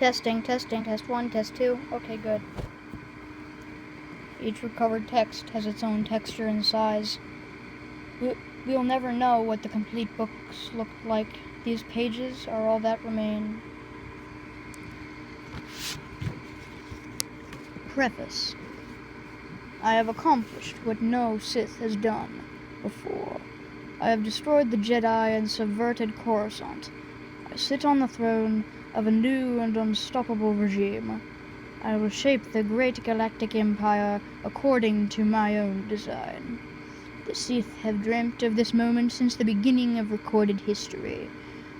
Testing, test 1, test 2. Okay, good. Each recovered text has its own texture and size. We'll never know what the complete books look like. These pages are all that remain. Preface. I have accomplished what no Sith has done before. I have destroyed the Jedi and subverted Coruscant. I sit on the throne of a new and unstoppable regime. I will shape the great galactic empire according to my own design. The Sith have dreamt of this moment since the beginning of recorded history.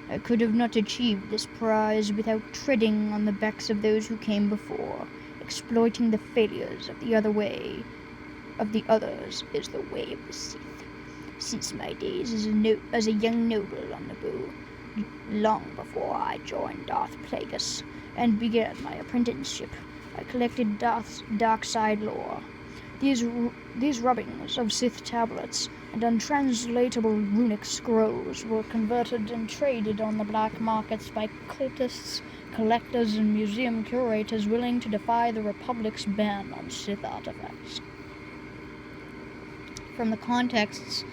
I could have not achieved this prize without treading on the backs of those who came before. Exploiting the failures of the others is the way of the Sith. Since my days as a young noble on Naboo, long before I joined Darth Plagueis and began my apprenticeship, I collected dark side lore. These rubbings of Sith tablets and untranslatable runic scrolls were converted and traded on the black markets by cultists, collectors, and museum curators willing to defy the Republic's ban on Sith artifacts. From the context,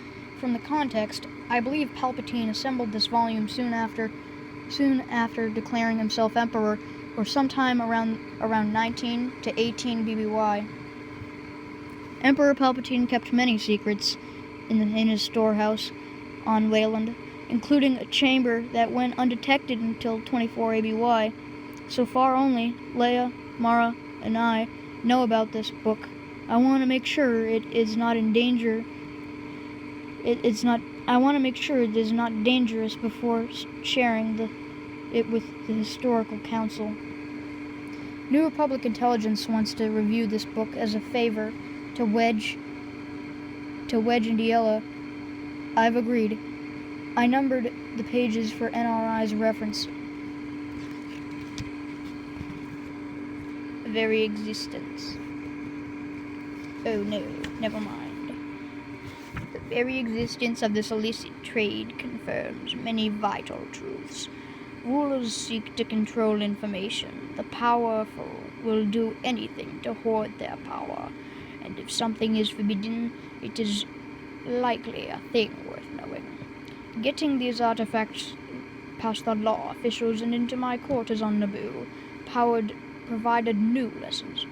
I believe Palpatine assembled this volume soon after declaring himself Emperor, or sometime around 19 to 18 BBY. Emperor Palpatine kept many secrets in his storehouse on Wayland, including a chamber that went undetected until 24 ABY. So far only Leia, Mara, and I know about this book. I want to make sure it is not in danger. I want to make sure it is not dangerous before sharing it with the Historical Council. New Republic Intelligence wants to review this book as a favor to Wedge and Diella. I've agreed. I numbered the pages for NRI's reference. The very existence. Oh no, never mind. The very existence of this illicit trade confirms many vital truths. Rulers seek to control information. The powerful will do anything to hoard their power. And if something is forbidden, it is likely a thing worth knowing. Getting these artifacts past the law officials and into my quarters on Naboo provided new lessons.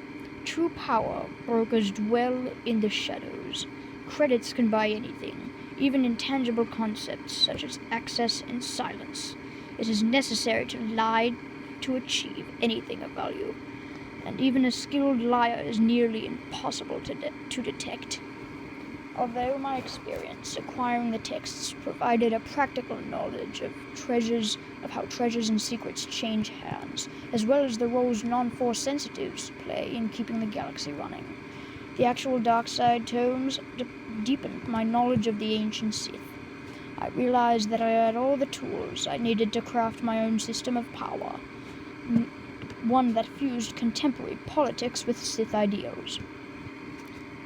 True power brokers dwell in the shadows. Credits can buy anything, even intangible concepts such as access and silence. It is necessary to lie to achieve anything of value, and even a skilled liar is nearly impossible to detect. Although my experience acquiring the texts provided a practical knowledge of how treasures and secrets change hands, as well as the roles non-force sensitives play in keeping the galaxy running, the actual dark side tomes deepened my knowledge of the ancient Sith. I realized that I had all the tools I needed to craft my own system of power, one that fused contemporary politics with Sith ideals.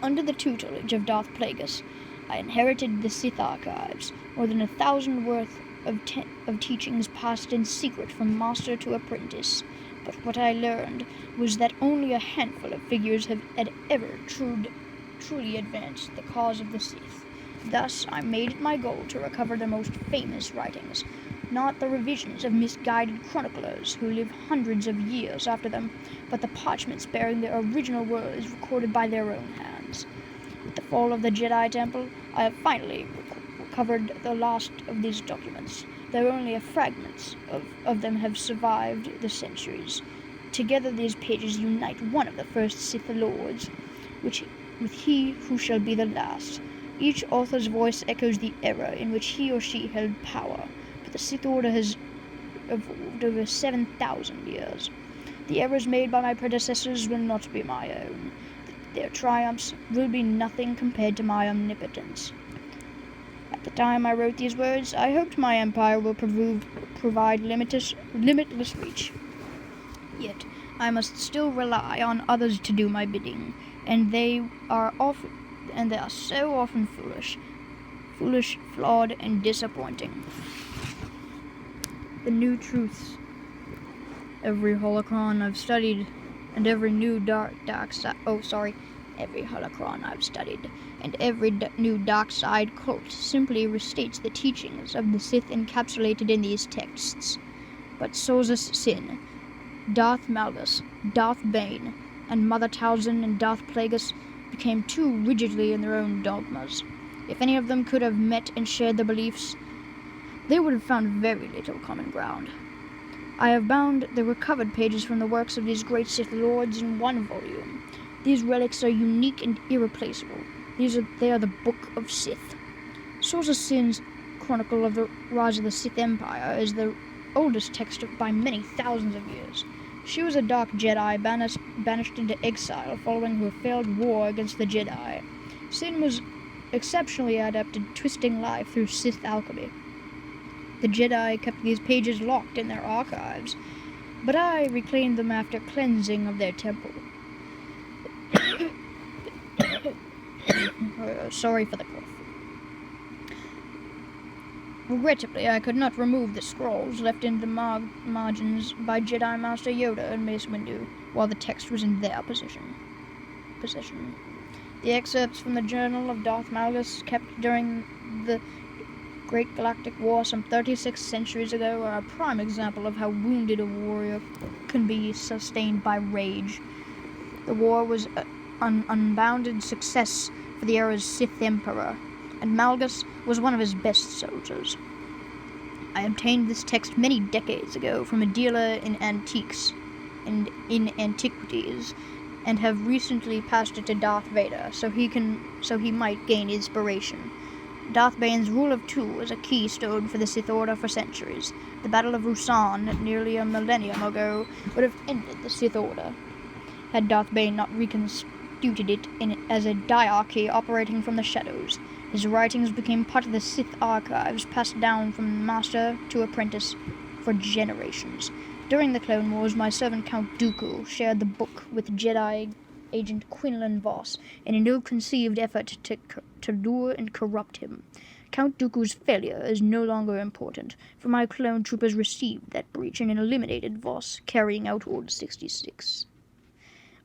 Under the tutelage of Darth Plagueis, I inherited the Sith archives, more than 1,000 worth of teachings passed in secret from master to apprentice. But what I learned was that only a handful of figures had ever truly advanced the cause of the Sith. Thus, I made it my goal to recover their most famous writings, not the revisions of misguided chroniclers who live hundreds of years after them, but the parchments bearing their original words recorded by their own hands. With the fall of the Jedi Temple, I have finally recovered the last of these documents, though only a fragments of them have survived the centuries. Together these pages unite one of the first Sith Lords, with he who shall be the last. Each author's voice echoes the era in which he or she held power, but the Sith Order has evolved over 7,000 years. The errors made by my predecessors will not be my own. Their triumphs will be nothing compared to my omnipotence. At the time I wrote these words, I hoped my empire will provide limitless reach. Yet, I must still rely on others to do my bidding, and they are so often foolish, flawed, and disappointing. The new truths. Every holocron I've studied, and every new dark side. Oh, sorry. Every holocron I've studied, and every new dark side cult simply restates the teachings of the Sith encapsulated in these texts. But Sozus Sin, Darth Malgus, Darth Bane, and Mother Talzin and Darth Plagueis became too rigidly in their own dogmas. If any of them could have met and shared their beliefs, they would have found very little common ground. I have bound the recovered pages from the works of these great Sith Lords in one volume. These relics are unique and irreplaceable. They are the Book of Sith. Source Sin's Chronicle of the Rise of the Sith Empire is the oldest text by many thousands of years. She was a dark Jedi banished into exile following her failed war against the Jedi. Sin was exceptionally adept at twisting life through Sith alchemy. The Jedi kept these pages locked in their archives, but I reclaimed them after cleansing of their temple. Sorry for the cough. Regrettably, I could not remove the scrolls left in the margins by Jedi Master Yoda and Mace Windu while the text was in their possession. The excerpts from the Journal of Darth Malgus kept during the Great Galactic War some 36 centuries ago are a prime example of how wounded a warrior can be sustained by rage. The war was an unbounded success for the era's Sith Emperor, and Malgus was one of his best soldiers. I obtained this text many decades ago from a dealer in antiques and in antiquities, and have recently passed it to Darth Vader so he might gain inspiration. Darth Bane's Rule of Two was a keystone for the Sith Order for centuries. The Battle of Ruusan, nearly a millennium ago, would have ended the Sith Order had Darth Bane not reconstituted it as a diarchy operating from the shadows. His writings became part of the Sith archives, passed down from master to apprentice for generations. During the Clone Wars, my servant Count Dooku shared the book with Jedi agent Quinlan Vos in an ill-conceived effort to lure and corrupt him. Count Dooku's failure is no longer important, for my clone troopers received that breach and eliminated Vos, carrying out Order 66.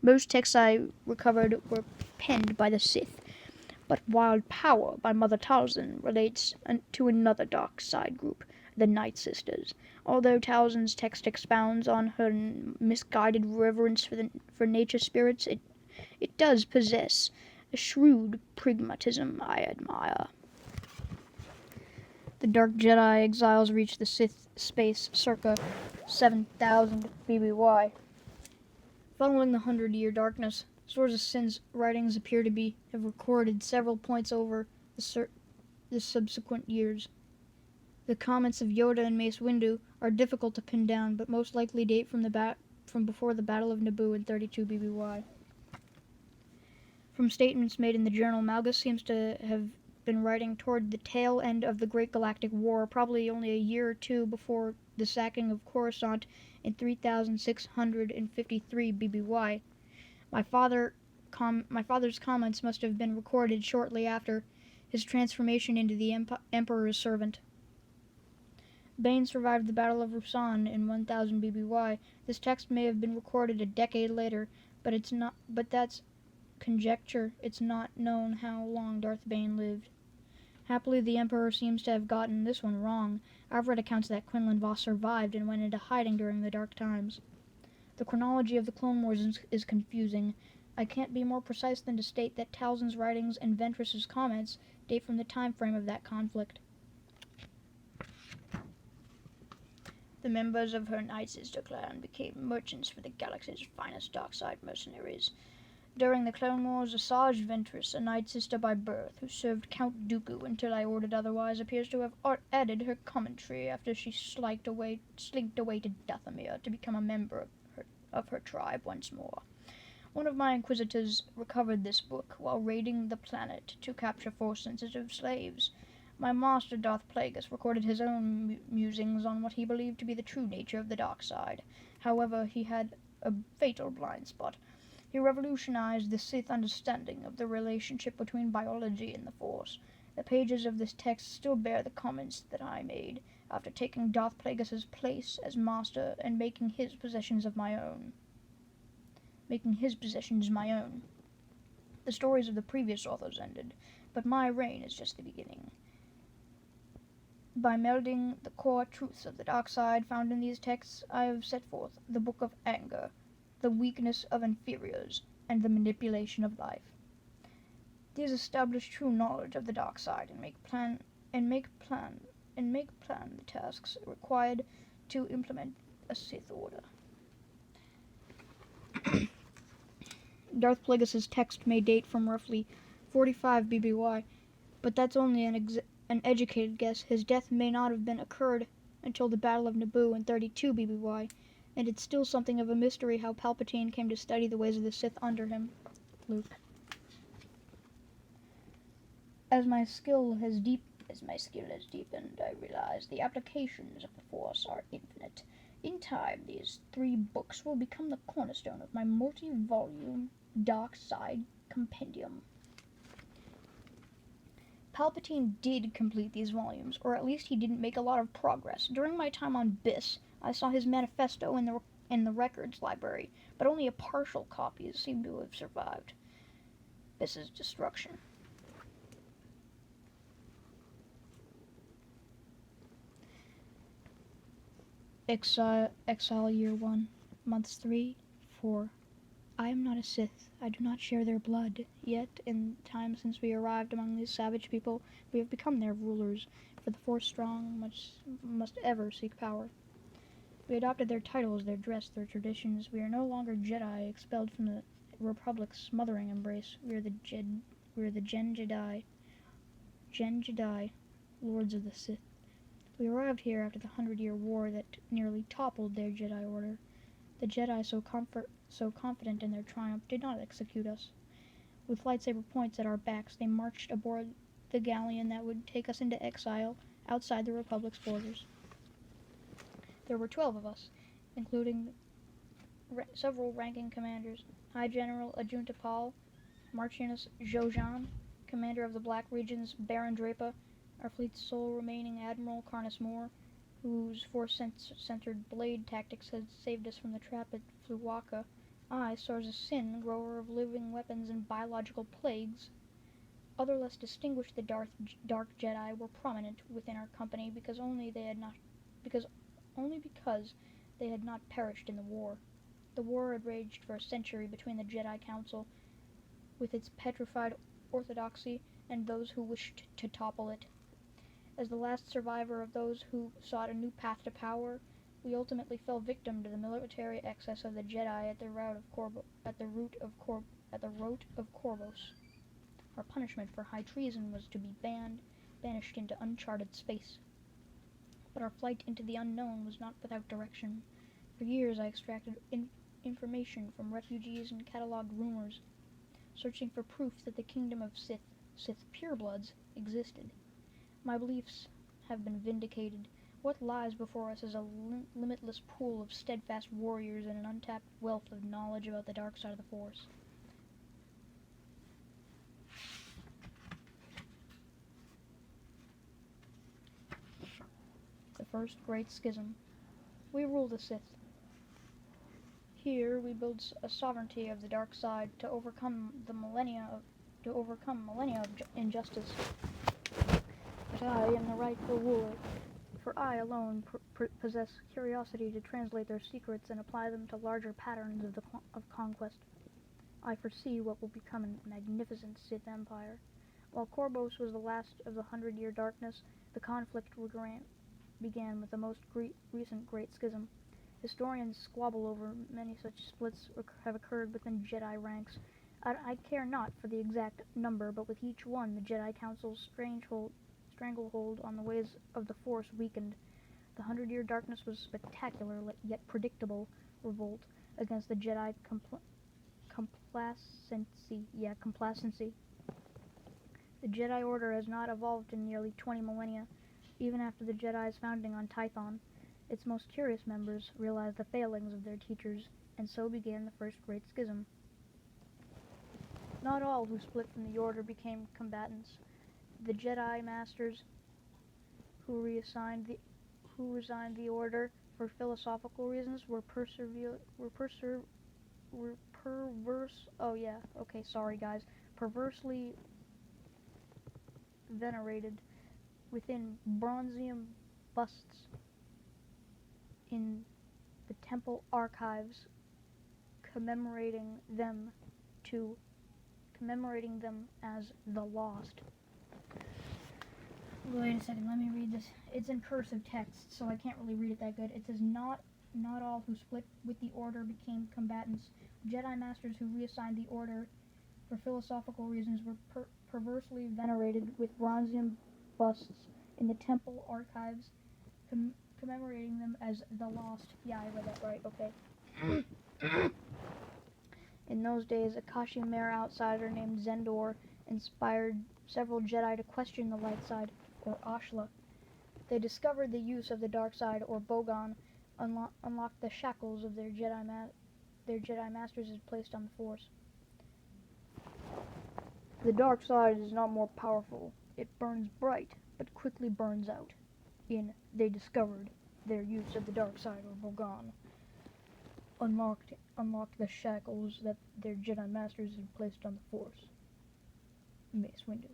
Most texts I recovered were penned by the Sith, but Wild Power by Mother Talzin relates to another dark side group, the Night Sisters. Although Talzin's text expounds on her misguided reverence for nature spirits, it does possess a shrewd pragmatism I admire. The Dark Jedi exiles reached the Sith space circa 7000 BBY. Following the 100-year darkness, Swords of Sin's writings appear to have recorded several points over the subsequent years. The comments of Yoda and Mace Windu are difficult to pin down, but most likely date from before the Battle of Naboo in 32 BBY. From statements made in the journal, Malgus seems to have been writing toward the tail end of the Great Galactic War, probably only a year or two before the sacking of Coruscant in 3653 BBY. My father's comments must have been recorded shortly after his transformation into the Emperor's servant. Bane survived the Battle of Ruusan in 1000 BBY. This text may have been recorded a decade later, but that's conjecture. It's not known how long Darth Bane lived. Happily, the Emperor seems to have gotten this one wrong. I've read accounts that Quinlan Vos survived and went into hiding during the Dark Times. The chronology of the Clone Wars is confusing. I can't be more precise than to state that Talzin's writings and Ventress's comments date from the time frame of that conflict. The members of her Night Sister clan became merchants for the galaxy's finest dark-side mercenaries. During the Clone Wars, Asajj Ventress, a Night Sister by birth, who served Count Dooku until I ordered otherwise, appears to have added her commentary after she slinked away to Dathomir to become a member of her tribe once more. One of my inquisitors recovered this book while raiding the planet to capture Force-sensitive slaves. My master, Darth Plagueis, recorded his own musings on what he believed to be the true nature of the dark side. However, he had a fatal blind spot. He revolutionized the Sith understanding of the relationship between biology and the Force. The pages of this text still bear the comments that I made, after taking Darth Plagueis' place as master and making his possessions my own. The stories of the previous authors ended, but my reign is just the beginning. By melding the core truths of the dark side found in these texts, I have set forth the Book of Anger, the weakness of inferiors, and the manipulation of life. These establish true knowledge of the dark side and make plan the tasks required to implement a Sith order. Darth Plagueis' text may date from roughly 45 BBY, but that's only an educated guess. His death may not have been occurred until the Battle of Naboo in 32 BBY, and it's still something of a mystery how Palpatine came to study the ways of the Sith under him. Luke. As my skill has deepened, I realize the applications of the Force are infinite. In time, these 3 books will become the cornerstone of my multi-volume Dark Side Compendium. Palpatine did complete these volumes, or at least he didn't make a lot of progress. During my time on Biss, I saw his manifesto in the records library, but only a partial copy seemed to have survived Biss's destruction. Exile Year 1, Months 3, 4. I am not a Sith. I do not share their blood. Yet, in time since we arrived among these savage people, we have become their rulers, for the Force strong must ever seek power. We adopted their titles, their dress, their traditions. We are no longer Jedi, expelled from the Republic's smothering embrace. We are the Gen Jedi, Lords of the Sith. We arrived here after the 100-year war that nearly toppled their Jedi Order. The Jedi, so confident in their triumph, did not execute us. With lightsaber points at our backs, they marched aboard the galleon that would take us into exile outside the Republic's borders. There were 12 of us, including several ranking commanders: High General Ajunta Pall, Marchioness Zhou, Commander of the Black Regions Baron Draper, our fleet's sole remaining Admiral Karness Moore, whose Force-centered blade tactics had saved us from the trap at Fluwaka. I, Sarza Sin, grower of living weapons and biological plagues. Other less distinguished Dark Jedi were prominent within our company because they had not perished in the war. The war had raged for a century between the Jedi Council, with its petrified orthodoxy, and those who wished to topple it. As the last survivor of those who sought a new path to power, we ultimately fell victim to the military excess of the Jedi at the root of Corvos. Our punishment for high treason was to be banished into uncharted space. But our flight into the unknown was not without direction. For years I extracted information from refugees and catalogued rumors, searching for proof that the kingdom of Sith purebloods, existed. My beliefs have been vindicated. What lies before us is a limitless pool of steadfast warriors and an untapped wealth of knowledge about the dark side of the Force. The First Great Schism. We rule the Sith. Here we build a sovereignty of the dark side to overcome millennia of injustice. But I am the rightful ruler, for I alone possess curiosity to translate their secrets and apply them to larger patterns of conquest. I foresee what will become a magnificent Sith Empire. While Corvos was the last of the 100-year darkness, the conflict began with the most recent Great Schism. Historians squabble over many such splits have occurred within Jedi ranks. I care not for the exact number, but with each one, the Jedi Council's stranglehold on the ways of the Force weakened. The 100-year darkness was a spectacular yet predictable revolt against the Jedi complacency. The Jedi Order has not evolved in nearly 20 millennia, even after the Jedi's founding on Tython. Its most curious members realized the failings of their teachers, and so began the First Great Schism. Not all who split from the Order became combatants. The Jedi Masters who reassigned who resigned the order for philosophical reasons were perversely venerated within bronzium busts in the temple archives, commemorating them as the lost. Wait a second, let me read this. It's in cursive text, so I can't really read it that good. It says, not all who split with the order became combatants. Jedi Masters who reassigned the order for philosophical reasons were perversely venerated with bronzium busts in the temple archives, commemorating them as the lost. Yeah, I read that right, okay. In those days, a Kashmir outsider named Zendor inspired several Jedi to question the light side, or Ashla. They discovered the use of the dark side, or Bogan, unlocked the shackles of their Jedi Masters had placed on the Force. The dark side is not more powerful. It burns bright, but quickly burns out. They discovered their use of the dark side, or Bogan, unlocked the shackles that their Jedi Masters had placed on the Force. Mace Windu.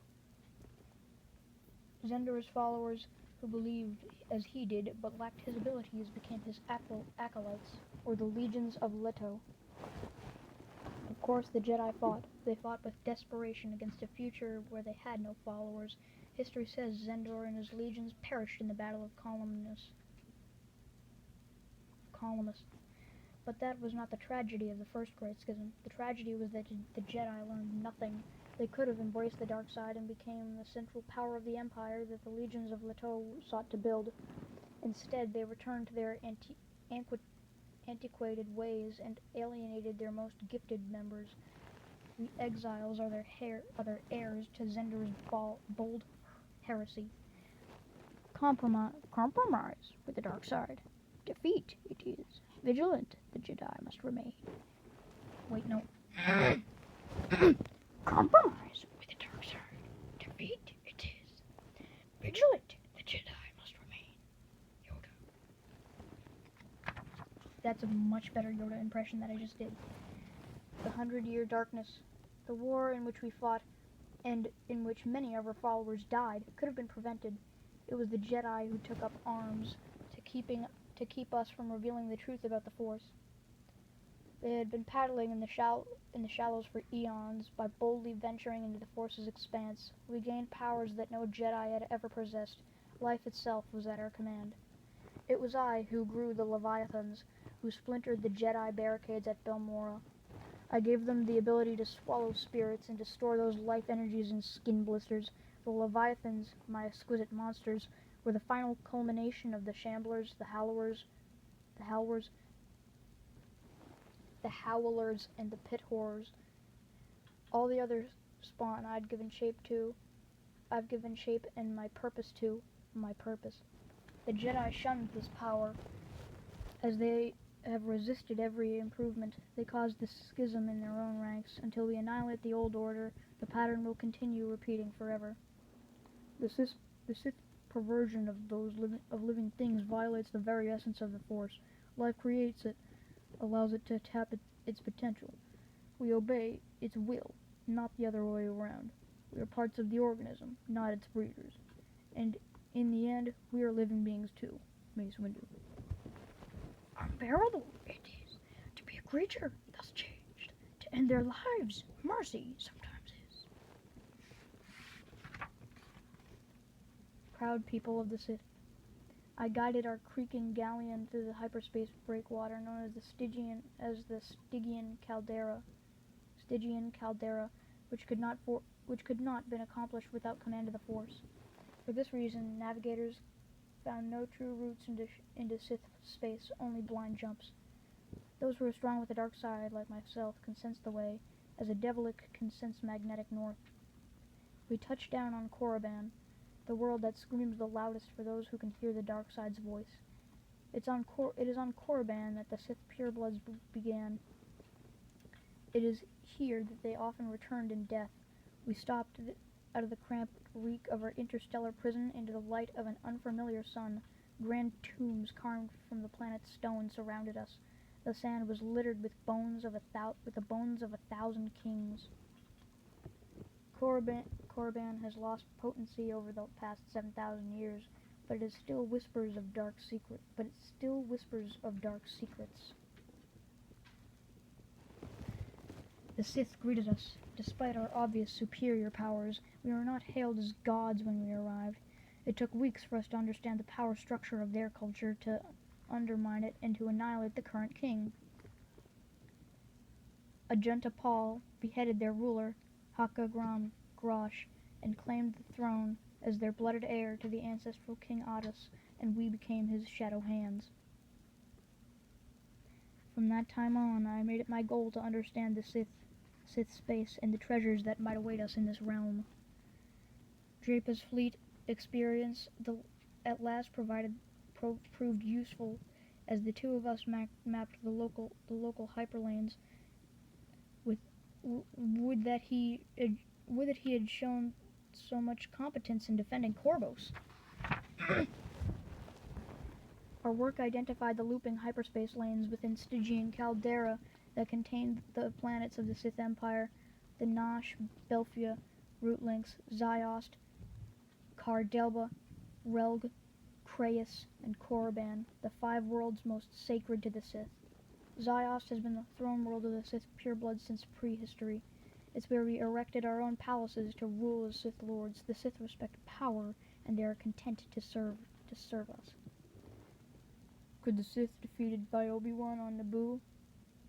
Zendor's followers, who believed as he did but lacked his abilities, became his acolytes, or the Legions of Leto. Of course, the Jedi fought. They fought with desperation against a future where they had no followers. History says Zendor and his legions perished in the Battle of Columbus. But that was not the tragedy of the First Great Schism. The tragedy was that the Jedi learned nothing. They could have embraced the dark side and became the central power of the Empire that the Legions of Leto sought to build. Instead, they returned to their antiquated ways and alienated their most gifted members. The exiles are their heirs to Zendor's bold heresy. Compromise with the dark side. Defeat it is. Vigilant the Jedi must remain. Wait, no. Compromise with the dark side. Defeat it is. Vigilant the Jedi must remain. Yoda. That's a much better Yoda impression that I just did. The 100-Year Darkness. The war in which we fought, and in which many of our followers died, could have been prevented. It was the Jedi who took up arms to keep us from revealing the truth about the Force. They had been paddling in the shallows for eons. By boldly venturing into the Force's expanse, we gained powers that no Jedi had ever possessed. Life itself was at our command. It was I who grew the Leviathans, who splintered the Jedi barricades at Belmora. I gave them the ability to swallow spirits and to store those life energies in skin blisters. The Leviathans, my exquisite monsters, were the final culmination of the Shamblers, the Howlers, and the Pit Horrors. All the other spawn I've given shape and my purpose. The Jedi shunned this power, as they have resisted every improvement. They caused this schism in their own ranks. Until we annihilate the old order, the pattern will continue repeating forever. The Sith perversion of living things violates the very essence of the Force. Life creates it, allows it to tap its potential. We obey its will, not the other way around. We are parts of the organism, not its breeders. And in the end, we are living beings too. Mace Windu. Unbearable it is to be a creature thus changed, to end their lives. Mercy sometimes is. Proud people of the Sith. I guided our creaking galleon through the hyperspace breakwater known as the Stygian Caldera, which could not been accomplished without command of the Force. For this reason, navigators found no true routes into Sith space, only blind jumps. Those who are strong with the dark side, like myself, can sense the way, as a devilic can sense magnetic north. We touched down on Korriban, the world that screams the loudest for those who can hear the dark side's voice. It is on Korriban that the Sith purebloods began. It is here that they often returned in death. We stopped out of the cramped reek of our interstellar prison into the light of an unfamiliar sun. Grand tombs carved from the planet's stone surrounded us. The sand was littered with the bones of 1,000 kings. Korriban has lost potency over the past 7,000 years, but it still whispers of dark secrets. The Sith greeted us. Despite our obvious superior powers, we were not hailed as gods when we arrived. It took weeks for us to understand the power structure of their culture, to undermine it, and to annihilate the current king. Ajunta Pall beheaded their ruler, Hakka Gram Grosh, and claimed the throne as their blooded heir to the ancestral King Adus, and we became his shadow hands. From that time on, I made it my goal to understand the Sith space and the treasures that might await us in this realm. Drapa's fleet experience at last proved useful, as the two of us mapped the local hyperlanes. Would that he had shown so much competence in defending Korbos. Our work identified the looping hyperspace lanes within Stygian Caldera that contained the planets of the Sith Empire, the Nash, Belphia, route links, Ziost, Car Delba, Relg, Creyus, and Korriban, the 5 worlds most sacred to the Sith. Ziost has been the throne world of the Sith purebloods since prehistory. It's where we erected our own palaces to rule as Sith lords. The Sith respect power, and they are content to serve us. Could the Sith defeated by Obi-Wan on Naboo?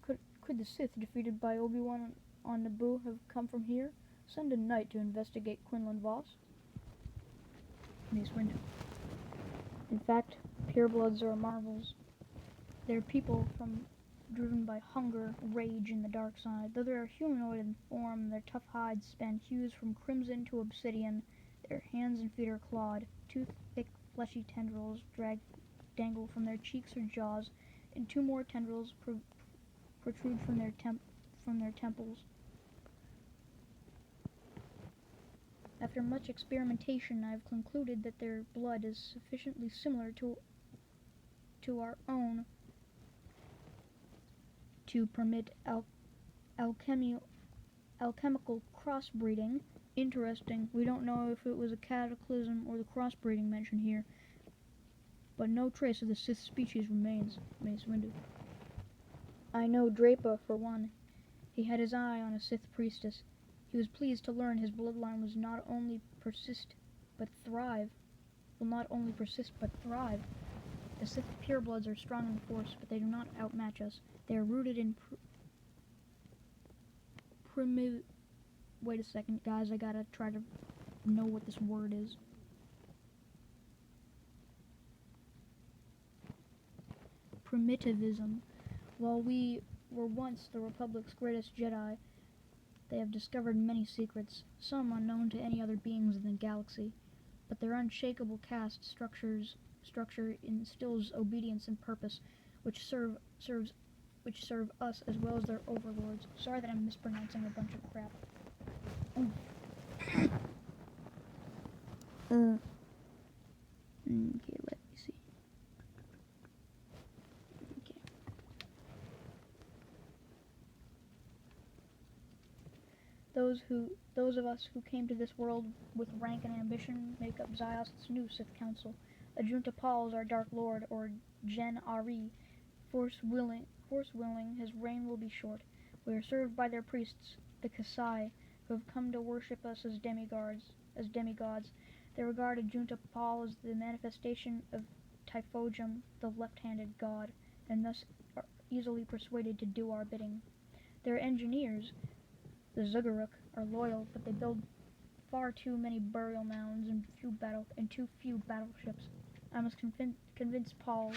Could the Sith defeated by Obi-Wan on Naboo have come from here? Send a knight to investigate Quinlan Vos. Mace Windu. In fact, purebloods are marvels. They're people driven by hunger, rage, and the dark side. Though they are humanoid in form, their tough hides span hues from crimson to obsidian. Their hands and feet are clawed. 2 thick, fleshy tendrils dangle from their cheeks or jaws, and 2 more tendrils protrude from their temples. After much experimentation, I have concluded that their blood is sufficiently similar to our own to permit alchemical crossbreeding. Interesting. We don't know if it was a cataclysm or the crossbreeding mentioned here, but no trace of the Sith species remains. Mace Windu. I know Drapa, for one. He had his eye on a Sith priestess. He was pleased to learn his bloodline was not only persist, but thrive. The Sith purebloods are strong in force, but they do not outmatch us. They are rooted in Wait a second, guys. I gotta try to know what this word is. Primitivism. While we were once the Republic's greatest Jedi, they have discovered many secrets, some unknown to any other beings in the galaxy. But their unshakable caste structure instills obedience and purpose, which serve us as well as their overlords. Sorry that I'm mispronouncing a bunch of crap. Okay, let me see. Okay. Those of us who came to this world with rank and ambition make up Ziost's new Sith Council. Ajunta Pall is our Dark Lord, or Gen Ari. Force willing, his reign will be short. We are served by their priests, the Kasai, who have come to worship us as demigods. They regard Ajunta Pall as the manifestation of Typhojum, the left-handed god, and thus are easily persuaded to do our bidding. Their engineers, the Zuggaruk, are loyal, but they build far too many burial mounds and too few battleships. I must convince Paul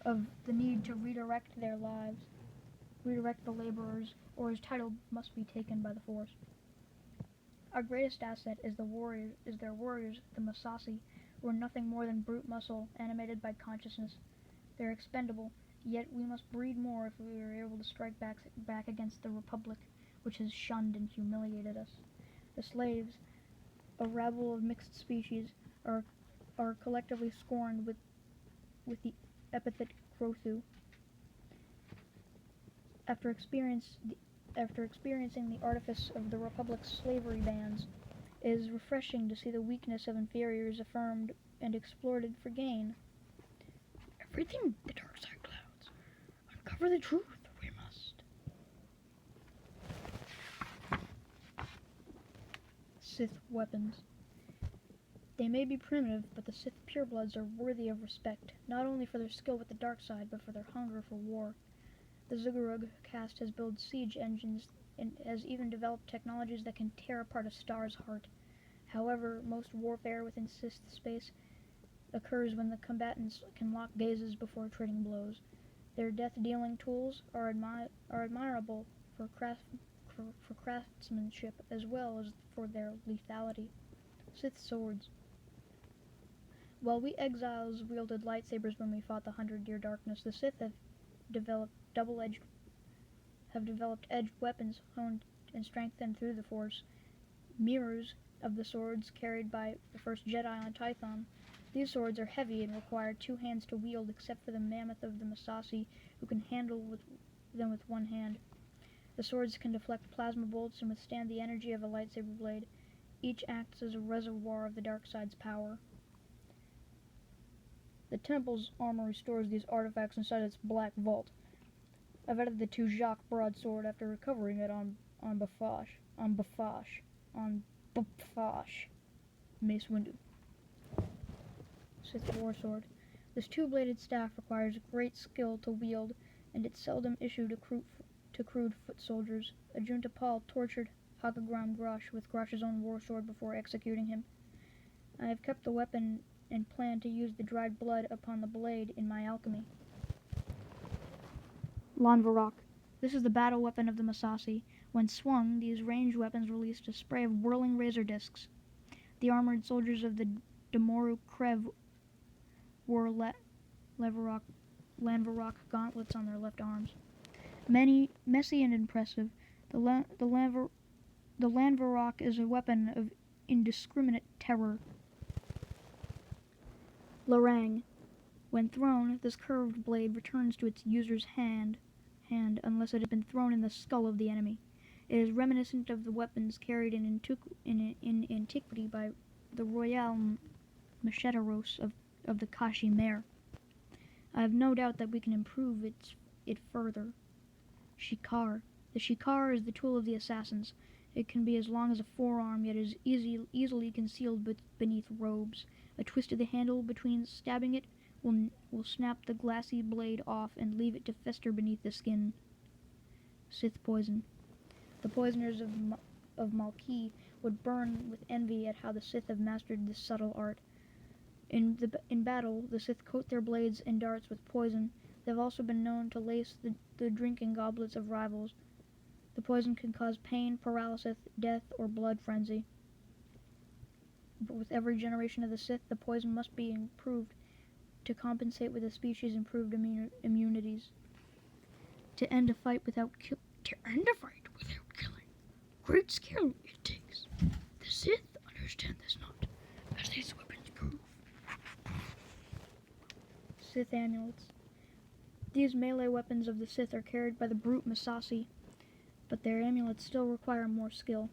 of the need to redirect the laborers, or his title must be taken by the Force. Our greatest asset is their warriors, the Massassi, who are nothing more than brute muscle animated by consciousness. They are expendable, yet we must breed more if we are able to strike back against the Republic, which has shunned and humiliated us. The slaves, a rabble of mixed species, are collectively scorned with the epithet Krothu. After experiencing the artifice of the Republic's slavery bans, it is refreshing to see the weakness of inferiors affirmed and exploited for gain. Everything the dark side clouds. Uncover the truth, we must. Sith weapons. They may be primitive, but the Sith purebloods are worthy of respect, not only for their skill with the dark side, but for their hunger for war. The Zugurug caste has built siege engines and has even developed technologies that can tear apart a star's heart. However, most warfare within Sith space occurs when the combatants can lock gazes before trading blows. Their death-dealing tools are admirable for craftsmanship as well as for their lethality. Sith swords. While we exiles wielded lightsabers when we fought the 100-Year Darkness, the Sith have developed edged weapons honed and strengthened through the Force. Mirrors of the swords carried by the first Jedi on Tython. These swords are heavy and require 2 hands to wield, except for the mammoth of the Massassi, who can handle them with 1 hand. The swords can deflect plasma bolts and withstand the energy of a lightsaber blade. Each acts as a reservoir of the dark side's power. The Temple's armor stores these artifacts inside its black vault. I've added the Tujak broadsword after recovering it on Bafash, Mace Windu. Sith War Sword. This 2-bladed staff requires great skill to wield, and it's seldom issued to crude foot soldiers. Ajunta Pal tortured Hakagram Grosh with Grosh's own war sword before executing him. I have kept the weapon and plan to use the dried blood upon the blade in my alchemy. Lanvarok. This is the battle weapon of the Massassi. When swung, these ranged weapons released a spray of whirling razor discs. The armored soldiers of the Damoru Krev wore Lanvarok gauntlets on their left arms. Messy and impressive, the Lanvarok is a weapon of indiscriminate terror. Larang. When thrown, this curved blade returns to its user's hand unless it has been thrown in the skull of the enemy. It is reminiscent of the weapons carried in antiquity by the Royal Macheteros of the Kashi Mare. I have no doubt that we can improve it further. Shikar. The Shikar is the tool of the assassins. It can be as long as a forearm, yet is easily concealed beneath robes. A twist of the handle between stabbing it will snap the glassy blade off and leave it to fester beneath the skin. Sith poison. The poisoners of Malki would burn with envy at how the Sith have mastered this subtle art. In battle, the Sith coat their blades and darts with poison. They have also been known to lace the drinking goblets of rivals. The poison can cause pain, paralysis, death, or blood frenzy. But with every generation of the Sith, the poison must be improved to compensate with the species' improved immunities. To end a fight without killing. Great skill it takes. The Sith understand this not, as these weapons prove. Sith amulets. These melee weapons of the Sith are carried by the brute Massassi, but their amulets still require more skill.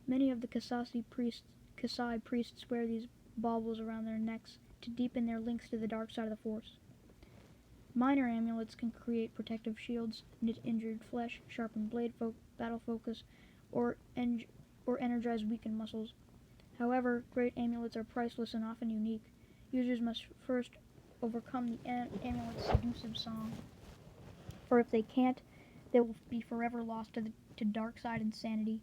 Many of the Kasai priests wear these baubles around their necks to deepen their links to the dark side of the Force. Minor amulets can create protective shields, knit injured flesh, sharpen battle focus, or energize weakened muscles. However, great amulets are priceless and often unique. Users must first overcome the amulet's seductive song, for if they can't, they will be forever lost to dark side insanity.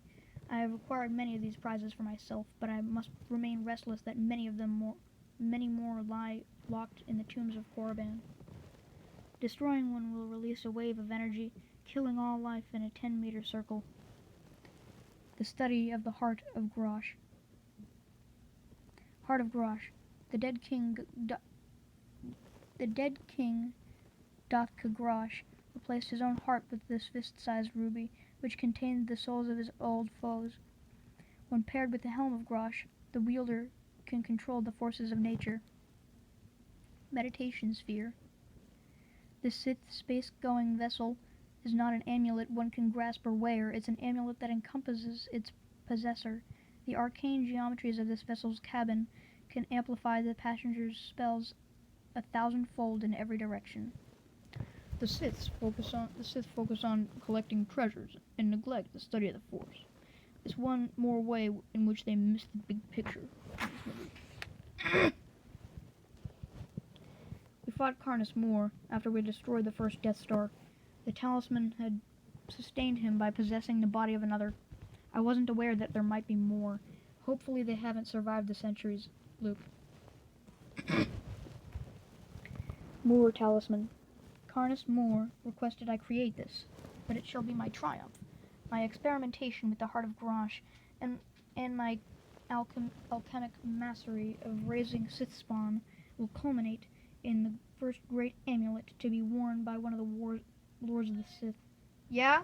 I have acquired many of these prizes for myself, but I must remain restless that many more lie locked in the tombs of Korriban. Destroying one will release a wave of energy, killing all life in a 10-meter circle. The study of the Heart of Grosh. Heart of Grosh. The dead king Dothka Grosh replaced his own heart with this fist-sized ruby, which contained the souls of his old foes. When paired with the helm of Grosh, the wielder can control the forces of nature. meditation sphere. The Sith space-going vessel is not an amulet one can grasp or wear. It's an amulet that encompasses its possessor. The arcane geometries of this vessel's cabin can amplify the passenger's spells 1,000-fold in every direction. The Sith focus on collecting treasures and neglect the study of the Force. It's one more way in which they miss the big picture. We fought Karness Moore after we destroyed the first Death Star. The talisman had sustained him by possessing the body of another. I wasn't aware that there might be more. Hopefully they haven't survived the centuries, Luke. Moore Talisman. Karness Moore requested I create this, but it shall be my triumph. My experimentation with the heart of Garrosh and my alchemic mastery of raising Sith spawn will culminate in the first great amulet to be worn by one of the Lords of the Sith. Yeah?